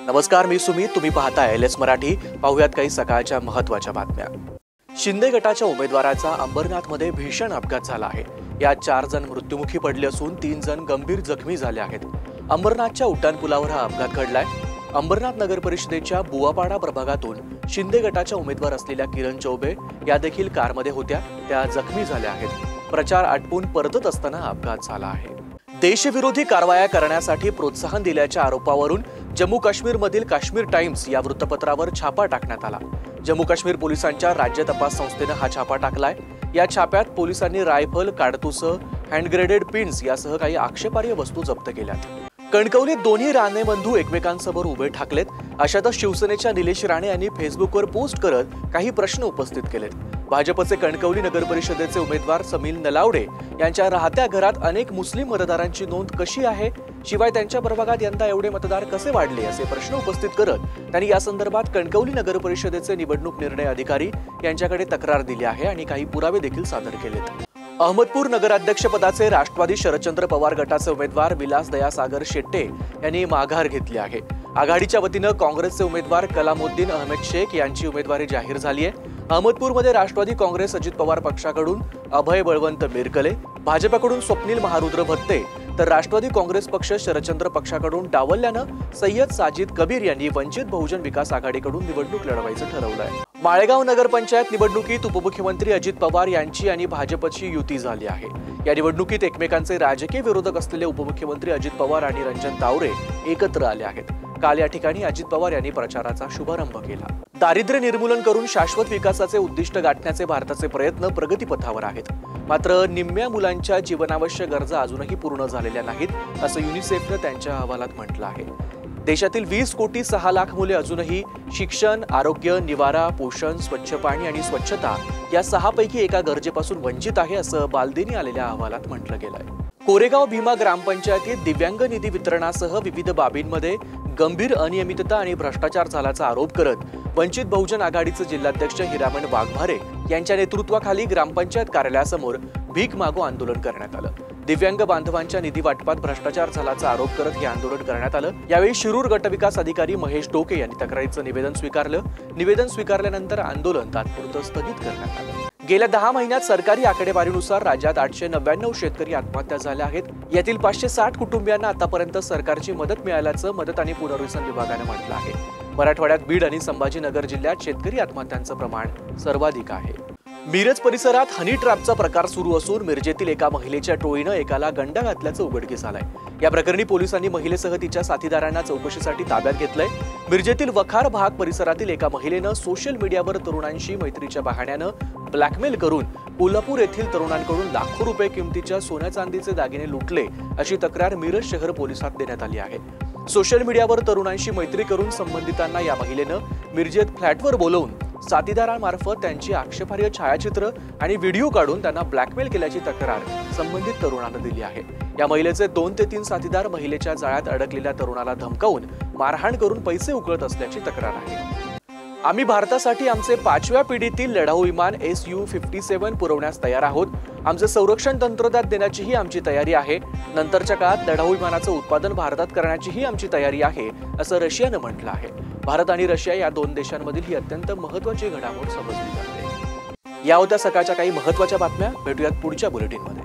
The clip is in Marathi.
नमस्कार, मी सुमित. तुम्ही पाहताय एलएस मराठी. पाहुयात काही सकाळच्या महत्त्वाच्या बातम्या. शिंदे गटाच्या उमेदवाराचा अंबरनाथमध्ये भीषण अपघात झाला आहे. यात 4 जण मृत्युमुखी पडले असून 3 जण गंभीर जखमी झाले आहेत. अंबरनाथच्या उड्डाणपुलावर हा अपघात घडलाय. अंबरनाथ नगर परिषदेच्या बुवापाडा प्रभागातून शिंदे गटाच्या उमेदवार असलेल्या किरण चौबे या देखील कारमध्ये होत्या. त्या जखमी झाल्या आहेत. प्रचार आटपून परतत असताना अपघात झाला आहे. देशविरोधी कारवाया करण्यासाठी प्रोत्साहन दिल्याच्या आरोपावरून जम्मू काश्मीरमधील काश्मीर टाइम्स या वृत्तपत्रावर छापा टाकण्यात आला. जम्मू काश्मीर पोलिसांच्या राज्य तपास संस्थेनं हा छापा टाकलाय. या छाप्यात पोलिसांनी रायफल, काडतुसं, हँडग्रेडेड पिन्स यासह काही आक्षेपार्ह वस्तू जप्त केल्यात. कणकवलीत दोन्ही राणे बंधू एकमेकांसमोर उभे ठाकलेत. अशातच शिवसेनेच्या निलेश राणे यांनी फेसबुकवर पोस्ट करत काही प्रश्न उपस्थित केलेत. भाजपचे कणकवली नगर परिषदेचे उमेदवार समील नलावडे यांच्या राहत्या घरात अनेक मुस्लिम मतदारांची नोंद कशी आहे, शिवाय त्यांच्या प्रभागात यंदा एवढे मतदार कसे वाढले, असे प्रश्न उपस्थित करत त्यांनी या संदर्भात कणकवली नगर परिषदेचे निवडणूक निर्णय अधिकारी यांच्याकडे तक्रार दिली आहे आणि काही पुरावे देखील सादर केलेत. अहमदपूर नगराध्यक्षपदाचे राष्ट्रवादी शरदचंद्र पवार गटाचे उमेदवार विलास दयासागर शेट्टे यांनी माघार घेतली आहे. आघाडीच्या वतीनं काँग्रेसचे उमेदवार कलामुद्दीन अहमद शेख यांची उमेदवारी जाहीर झाली आहे. अहमदपूरमध्ये राष्ट्रवादी काँग्रेस अजित पवार पक्षाकडून अभय बळवंत मिरकले, भाजपकडून स्वप्नील महारुद्र भत्ते, तर राष्ट्रवादी काँग्रेस पक्ष शरदचंद्र पक्षाकडून डावलल्यानं सय्यद साजिद कबीर यांनी वंचित बहुजन विकास आघाडीकडून निवडणूक लढवायचं ठरवलंय. माळेगाव नगरपंचायत निवडणुकीत उपमुख्यमंत्री अजित पवार यांची आणि भाजपची युती झाली आहे. या निवडणुकीत एकमेकांचे राजकीय विरोधक असलेले उपमुख्यमंत्री अजित पवार आणि रंजन तावरे एकत्र आले आहेत. काल या ठिकाणी अजित पवार यांनी प्रचाराचा शुभारंभ केला. दारिद्र्य निर्मूलन करून शाश्वत विकासाचे उद्दिष्ट गाठण्याचे भारताचे प्रयत्न प्रगतीपथावर आहेत. मात्र निम्म्या मुलांच्या जीवनावश्यक गरजा अजूनही पूर्ण झालेल्या नाहीत, असं युनिसेफनं त्यांच्या अहवालात म्हटलं आहे. देशातील 20,06,00,000 मुले अजूनही शिक्षण, आरोग्य, निवारा, पोषण, स्वच्छ पाणी आणि स्वच्छता या 6 पैकी एका गरजेपासून वंचित आहे, असं बालदिनी आलेल्या अहवालात म्हटलं गेलंय. कोरेगाव भीमा ग्रामपंचायतीत दिव्यांग निधी वितरणासह विविध बाबींमध्ये गंभीर अनियमितता आणि भ्रष्टाचार झाल्याचा आरोप करत वंचित बहुजन आघाडीचे जिल्हाध्यक्ष हिरामण वाघमारे यांच्या नेतृत्वाखाली ग्रामपंचायत कार्यालयासमोर भीक मागो आंदोलन करण्यात आलं. दिव्यांग बांधवांच्या निधी वाटपात भ्रष्टाचार झाल्याचा आरोप करत हे आंदोलन करण्यात आलं. यावेळी शिरूर गटविकास अधिकारी महेश डोके यांनी तक्रारीचं निवेदन स्वीकारलं. निवेदन स्वीकारल्यानंतर आंदोलन तात्पुरतं स्थगित करण्यात आलं. गेल्या 10 महिन्यात सरकारी आकडेवारीनुसार राज्यात 899 शेतकरी आत्महत्या झाल्या आहेत. यातील 560 कुटुंबियांना आतापर्यंत सरकारची मदत मिळाल्याचं मदत आणि पुनर्वसन विभागानं म्हटलं आहे. मराठवाड्यात बीड आणि संभाजीनगर जिल्ह्यात शेतकरी आत्महत्यांचं प्रमाण सर्वाधिक आहे. मिरज परिसरात हनी ट्रॅपचा प्रकार सुरू असून मिरजेतील एका महिलेच्या टोळीनं एकाला गंडा घातल्याचं उघडकीस आलंय. या प्रकरणी पोलिसांनी महिलेसह तिच्या साथीदारांना चौकशीसाठी ताब्यात घेतलंय. मिरजेतील वखार भाग परिसरातील एका महिलेनं सोशल मीडियावर तरुणांशी मैत्रीच्या बहाण्यानं ब्लॅकमेल करून कोल्हापूर येथील तरुणांकडून लाखो रुपये किमतीच्या सोन्या चांदीचे दागिने लुटले, अशी तक्रार मिरज शहर पोलिसात देण्यात आली आहे. सोशल मीडियावर तरुणांशी मैत्री करून संबंधितांना या महिलेनं मिरजेत फ्लॅटवर बोलवून साथीदारांमार्फत त्यांची आक्षेपार्ह छायाचित्र आणि व्हिडिओ काढून त्यांना ब्लॅकमेल केल्याची तक्रार संबंधित तरुणानं दिली आहे. या महिलेचे 2 ते 3 साथीदार महिलेच्या जाळ्यात अडकलेल्या तरुणाला धमकावून मारहाण करून पैसे उकळत असल्याची तक्रार आहे. आम्ही भारतासाठी आमचे 5व्या पिढीतील लढाऊ विमान Su-57 पुरवण्यास तयार आहोत. आमचे संरक्षण तंत्रज्ञान देण्याचीही आमची तयारी आहे. नंतरच्या काळात लढाऊ विमानाचं उत्पादन भारतात करण्याचीही आमची तयारी आहे, असं रशियानं म्हटलं आहे. भारत आणि रशिया या 2 देशांमधील ही अत्यंत महत्त्वाची घडामोड समजली जाते. या होत्या सकाळच्या काही महत्त्वाच्या बातम्या. भेटूयात पुढच्या बुलेटिनमध्ये.